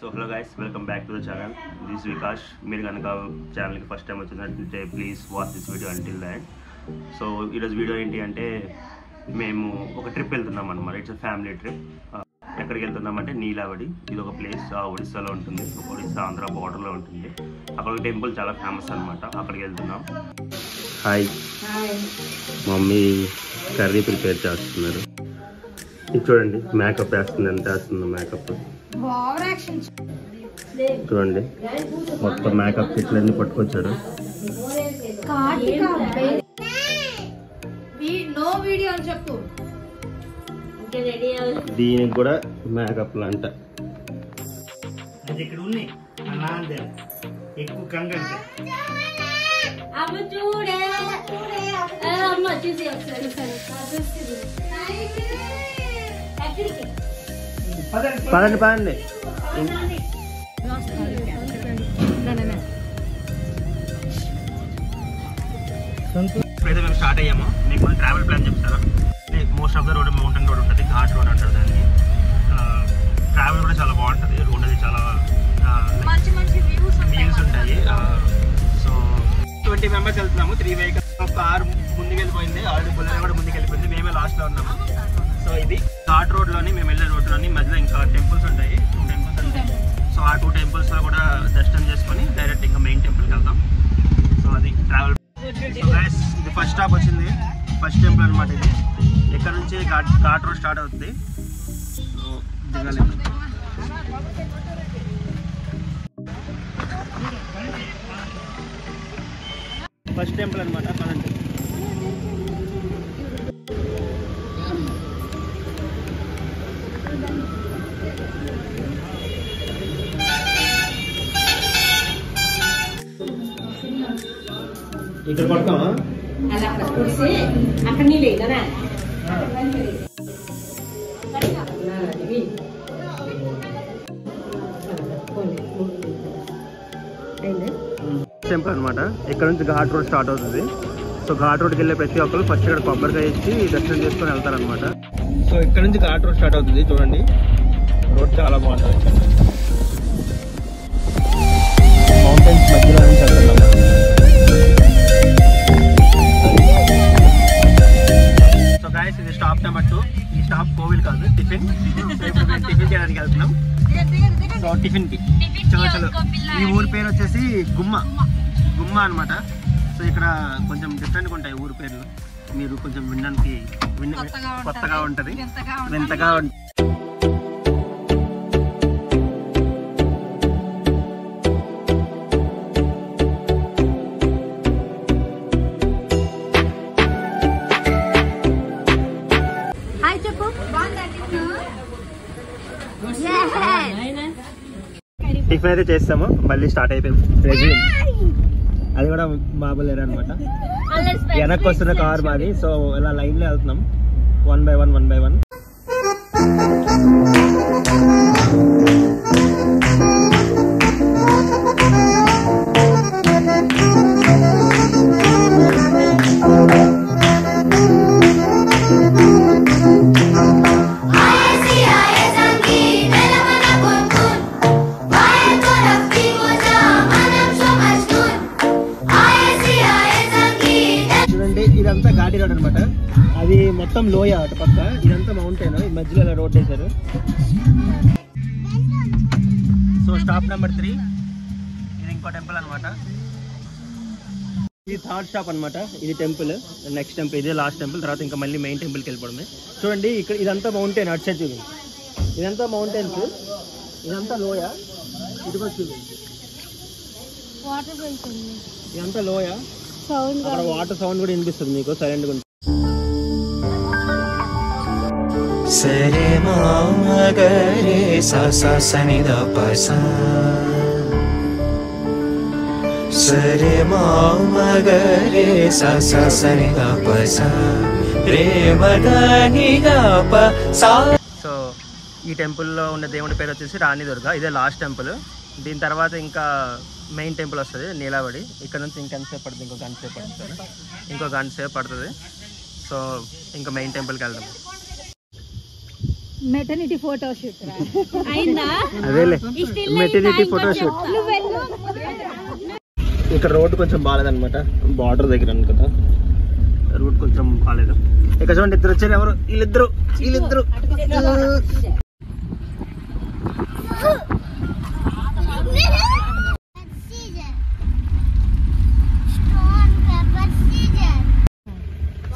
So hello guys, welcome back to the channel. This is Vikash. మీరు కనుక ఛానల్కి first time వచ్చినట్లయితే please watch this video until that. So ఈరోజు video ఏంటి అంటే మేము ఒక ట్రిప్ వెళ్తున్నాం అనమాట. It's family trip. ఎక్కడికి వెళ్తున్నామంటే నీలావడి. ఇది ఒక ప్లేస్ ఒడిస్సాలో ఉంటుంది, ఒడిస్సా ఆంధ్ర బార్డర్లో ఉంటుంది. అక్కడ ఒక టెంపుల్ చాలా ఫేమస్ అనమాట. అక్కడికి వెళ్తున్నాం. హాయ్, మమ్మీ కర్రీ ప్రిపేర్ చేస్తున్నారు. ఇది చూడండి, మేకప్ వేస్తుంది. ఎంత వేస్తుందో మేకప్ చూడండి. మొత్తం మేకప్ కిట్లన్నీ పట్టుకొచ్చారు. దీనికి కూడా మేకప్ అంట. ఇక్కడ ఉన్నాయి ఎక్కువ కంగ పదండి పదండి. ఇప్పుడైతే మేము స్టార్ట్ అయ్యాము. మీకు ట్రావెల్ ప్లాన్ చెప్తాను. Most of the road mountain road ఉంటుంది, ఘాట్ రోడ్ అంటారు దాన్ని. ట్రావెల్ కూడా చాలా బాగుంటుంది. రోడ్ అది చాలా వ్యూస్ ఉంటాయి. సో 20 మెంబర్స్ వెళ్తున్నాము. 3 వెహికల్స్. ఒక కార్ ముందుకు వెళ్ళిపోయింది, ఆల్రెడీ బుల్లెరో కూడా ముందుకు వెళ్ళిపోయింది. మేమే లాస్ట్లో ఉన్నాము. సో ఇది ఘాట్ రోడ్లోని మేము వెళ్ళే రోడ్లోని మధ్యలో ఇంకా టెంపుల్స్ ఉంటాయి. 2 టెంపుల్స్ ఉంటాయి. సో ఆ 2 టెంపుల్స్లో కూడా దర్శనం చేసుకొని డైరెక్ట్ ఇంకా మెయిన్ టెంపుల్కి వెళ్తాం. సో అది ట్రావెల్. సో గైస్, ఇది ఫస్ట్ స్టాప్ వచ్చింది, ఫస్ట్ టెంపుల్ అనమాట. ఇది ఇక్కడ నుంచి ఘాట్ రోడ్ స్టార్ట్ అవుతుంది. సో దిగాలి. ఫస్ట్ టెంపుల్ అనమాట. పదండి. ఇక్కడ పడతామా? అక్కడ నీళ్ళు కదా. టెంపుల్ అనమాట. ఇక్కడ నుంచి ఘాట్ రోడ్ స్టార్ట్ అవుతుంది. సో ఘాట్ రోడ్కి వెళ్ళే ప్రతి ఒక్కరు ఫస్ట్ ఇక్కడ కొబ్బరికాయ ఇచ్చి దర్శనం చేసుకొని వెళ్తారనమాట. సో ఇక్కడ నుంచి ఘాట్ రోడ్ స్టార్ట్ అవుతుంది. చూడండి, రోడ్ చాలా బాగుంటుంది. మౌంటైన్స్ మధ్యలో నుంచి వెళ్తున్నాం. సో గైస్, ఇది స్టాప్ నెంబర్ 2. ఈ స్టాప్ కోవిల్ కాదు, టిఫిన్. సో ఇప్పుడు మేము టిఫిన్ చేయడానికి వెళ్తున్నాం. సో టిఫిన్కి చలో. ఈ ఊరి పేరు వచ్చేసి గుమ్మ అనమాట. సో ఇక్కడ కొంచెం డిఫరెంట్గా ఉంటాయి ఊరి పేర్లు. మీరు కొంచెం వినడానికి కొత్తగా ఉంటుంది, వింతగా ఉంటుంది. టిఫిన్ అయితే చేస్తాము, మళ్ళీ స్టార్ట్ అయిపోయాము. అది కూడా మామూలేరు అనమాట. వెనక్కి వస్తున్న కార్ మాది. సో ఇలా లైన్లో వెళ్తున్నాం, 1 by 1. ఇదంతా ఘాటి రోడ్ అనమాట. అది మొత్తం లోయ అటు పక్క, ఇదంతా మౌంటైన్. ఈ మధ్యలో ఇలా రోడ్ వేశారు. So stop number 3. ఇది ఇంకో టెంపుల్ అనమాట. ఇది 3rd స్టాప్ అనమాట. ఇది టెంపుల్, నెక్స్ట్ టెంపుల్, ఇదే లాస్ట్ టెంపుల్. తర్వాత ఇంకా మళ్ళీ మెయిన్ టెంపుల్కి వెళ్ళిపోవడమే. చూడండి, ఇక్కడ ఇదంతా మౌంటైన్. అటు సైడ్ చూడండి, ఇదంతా మౌంటైన్స్, ఇదంతా లోయ. ఇటు కూడా చూడండి, ఇదంతా లోయ. అక్కడ వాటర్ సౌండ్ కూడా వినిపిస్తుంది మీకు, సైలెంట్గా ఉంటుంది. సరే మాగరే సని ద పస, సరే మాగరే సని ద పస, ప్రేమ దని ద ప సా. సో ఈ టెంపుల్లో ఉన్న దేవుడి పేరు వచ్చేసి రాణి దుర్గా. ఇదే లాస్ట్ టెంపుల్. దీని తర్వాత ఇంకా మెయిన్ టెంపుల్ వస్తుంది, నీలావడి. ఇక్కడ నుంచి ఇంకెంతసేపు పడుతుంది? ఇంకో గంట సేపు పడుతుంది. సో ఇంకా మెయిన్ టెంపుల్కి వెళ్దాం. మెటర్నిటీ ఫోటో షూట్ అయిందా? అదేలే మెటర్నిటీ ఫోటో షూట్. ఇక్కడ రోడ్ కొంచెం బాగాలేదన్నమాట, బార్డర్ దగ్గర అనుకుంటా రూట్ కొంచెం బాగాలేదు. ఇక్కడ చూడండి ఇద్దరు వచ్చారు. ఎవరు వీళ్ళిద్దరు?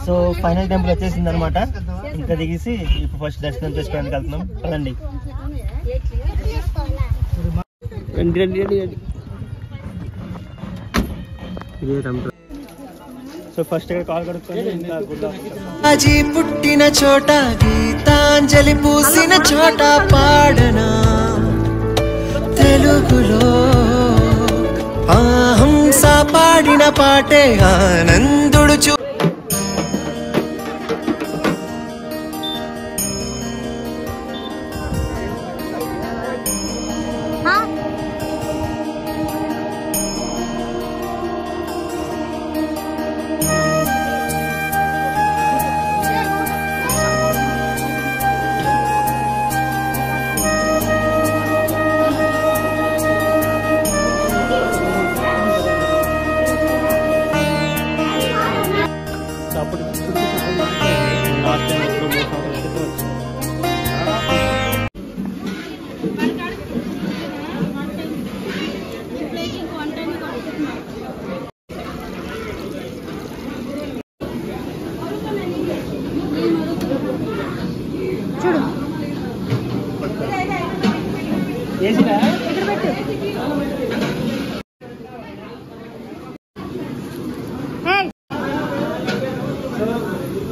సో ఫైనల్ టెంపుల్ వచ్చేసింది అనమాట. ఇంకా దిగేసి ఇప్పుడు ఫస్ట్ దర్శనం చేసుకోవడానికి వెళ్తున్నాం. పదండి. సో ఫస్ట్ ఇక్కడ కాల్ కడుక్కొని పుట్టిన చోట గీతాంజలి పూసిన చోట పాడనా తెలుగులో హంస పాడిన పాటే ఆనందుడు చూ.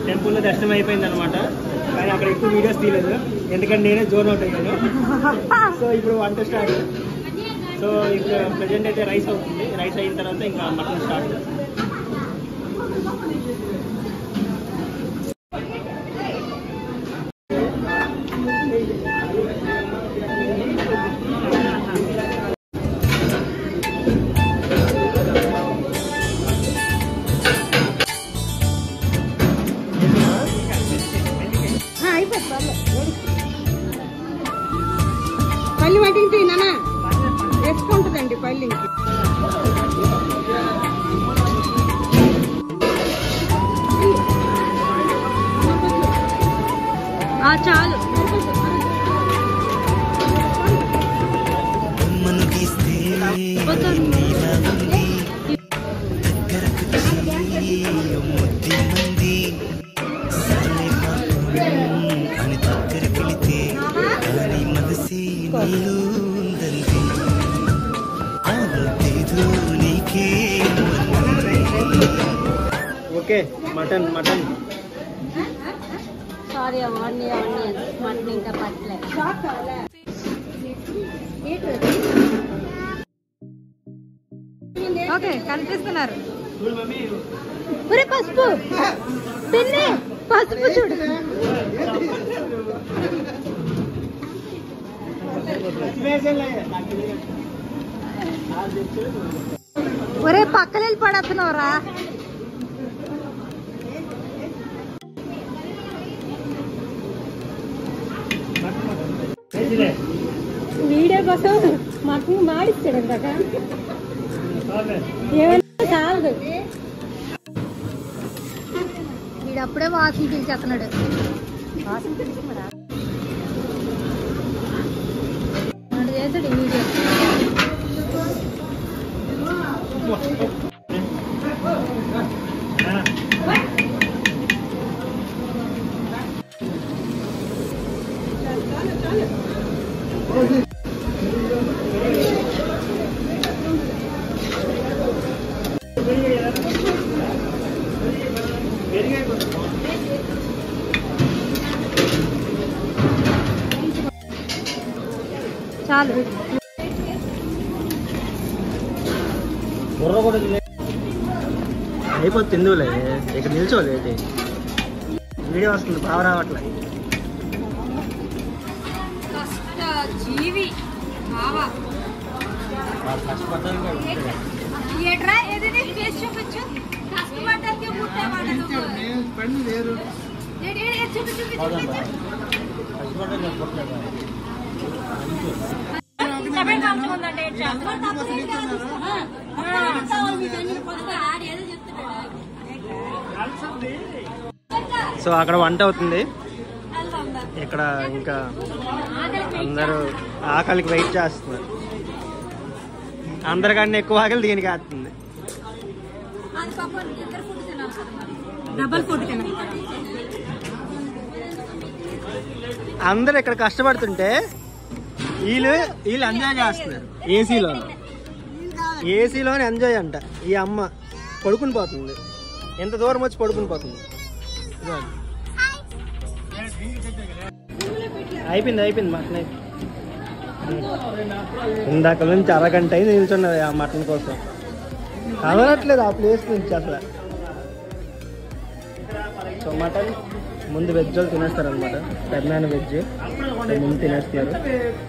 టెంపుల్ లో దర్శనం అయిపోయింది అనమాట. కానీ అక్కడ ఎక్కువ వీడియోస్ తీయలేదు, ఎందుకంటే నేనే జోన్ అవుట్ అయ్యాను. సో ఇప్పుడు వంట స్టార్ట్. సో ఇప్పుడు ప్రజెంట్ అయితే రైస్ అవుతుంది. రైస్ అయిన తర్వాత ఇంకా మటన్ స్టార్ట్. పల్లి పట్టించి నాన్న వేసుకుంటుందండి పల్లికి. చాలు. ఓకే మటన్ సారీ అవన్నీ మటన్ ఇంకా పట్టలేదు. ఓకే కనిపిస్తున్నారు. పసుపు పిన్ని పసుపు చూడు. ఒరే పక్కన వెళ్ళి పడేస్తున్నావురా. వీడియో కోసం మటన్ మాడిస్తాడు ఇందాక. ఏమన్నా చాలదు. వీడు అప్పుడే వాసన పిలిచేస్తున్నాడు. వాసన పిలుచుకున్నాడా చేస్తాడు వీడియో. చాలు. అయిపోతుంది తిందులే. ఇక్కడ నిల్చోలే అయితే వీడియో వస్తుంది బాగా రావట్లే. జీవి ఎట్రా ఏదైనా ఫేస్ చూపించు. కష్టపడ్డానికి సో అక్కడ వంట అవుతుంది, ఇక్కడ ఇంకా అందరూ ఆకలికి వెయిట్ చేస్తున్నారు. అందరికన్నా ఎక్కువ ఆకలి దీనికి వేస్తుంది. అందరు ఇక్కడ కష్టపడుతుంటే వీళ్ళు ఎంజాయ్ చేస్తున్నారు. ఏసీలోనే ఎంజాయ్ అంట. ఈ అమ్మ పడుకుని పోతుంది, ఎంత దూరం వచ్చి పడుకుని పోతుంది. అయిపోయింది మటన్. ఇందాక నుంచి అరగంట అయింది నిల్చున్నది ఆ మటన్ కోసం. కదలట్లేదు ఆ ప్లేస్ నుంచి అసలు. సో మటన్ ముందు వెజ్ వాళ్ళు తినేస్తారనమాట. పెద్దనాన్న వెజ్ ముందు తినేస్తున్నారు,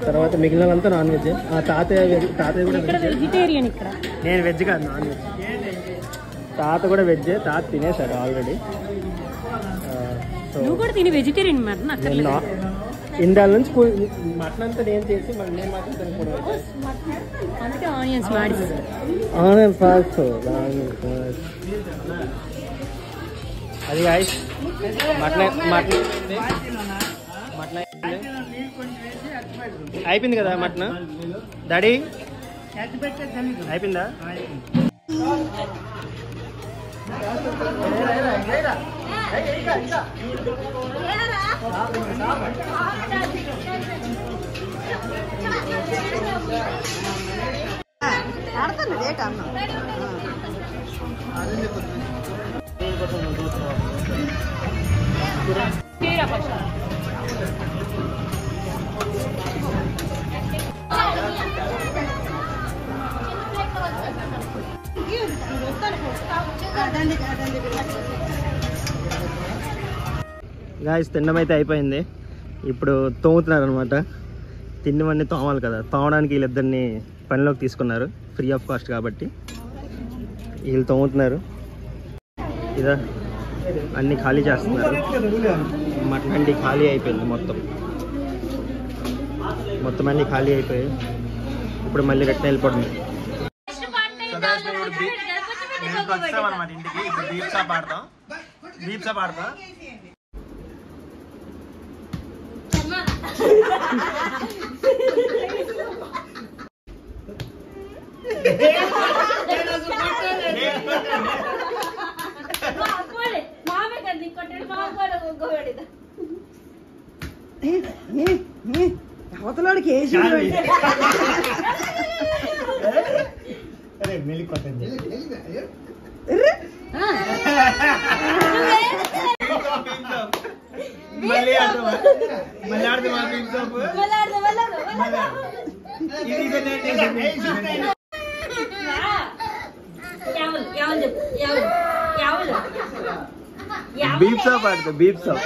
తర్వాత మిగిలినంతా నాన్ వెజ్. తాతయ్య కూడా వెజిటేరియన్. ఇక్కడ నేను వెజ్ కాదు, నాన్ వెజ్. తాత కూడా వెజ్, తాత తినేశారు ఆల్రెడీ. వెజిటేరియన్ ఇందాల నుంచి మటన్ అంతా నేను చేసి నేను మాత్రం తినకూడదు. అది గాయ్స్ మటన్ అయిపోయింది కదా మటన్. డాడీ అయిపోయిందా? గాయస్ తినడం అయితే అయిపోయింది. ఇప్పుడు తోముతున్నారు అనమాట. తిన్నవన్నీ తోమాలి కదా, తోమడానికి వీళ్ళిద్దరిని పనిలోకి తీసుకున్నారు ఫ్రీ ఆఫ్ కాస్ట్ కాబట్టి. వీళ్ళు తోముతున్నారు, ఇదా అన్నీ ఖాళీ చేస్తున్నారు. మటన్ అండి ఖాళీ అయిపోయింది, మొత్తం అన్నీ ఖాళీ అయిపోయాయి. ఇప్పుడు మళ్ళీ రిటర్న్ వెళ్ళిపోతుంది. వచ్చామన్నమాట ఇంటికి. ఇప్పుడు బీప్ షాప్ ఆడతాం. అవతలాడికి మెల్లి కొట్టండి. మళ్ళీ ఆడతామా బీప్ షాప్? బీప్ షాప్ ఆడతా, బీప్ షాప్.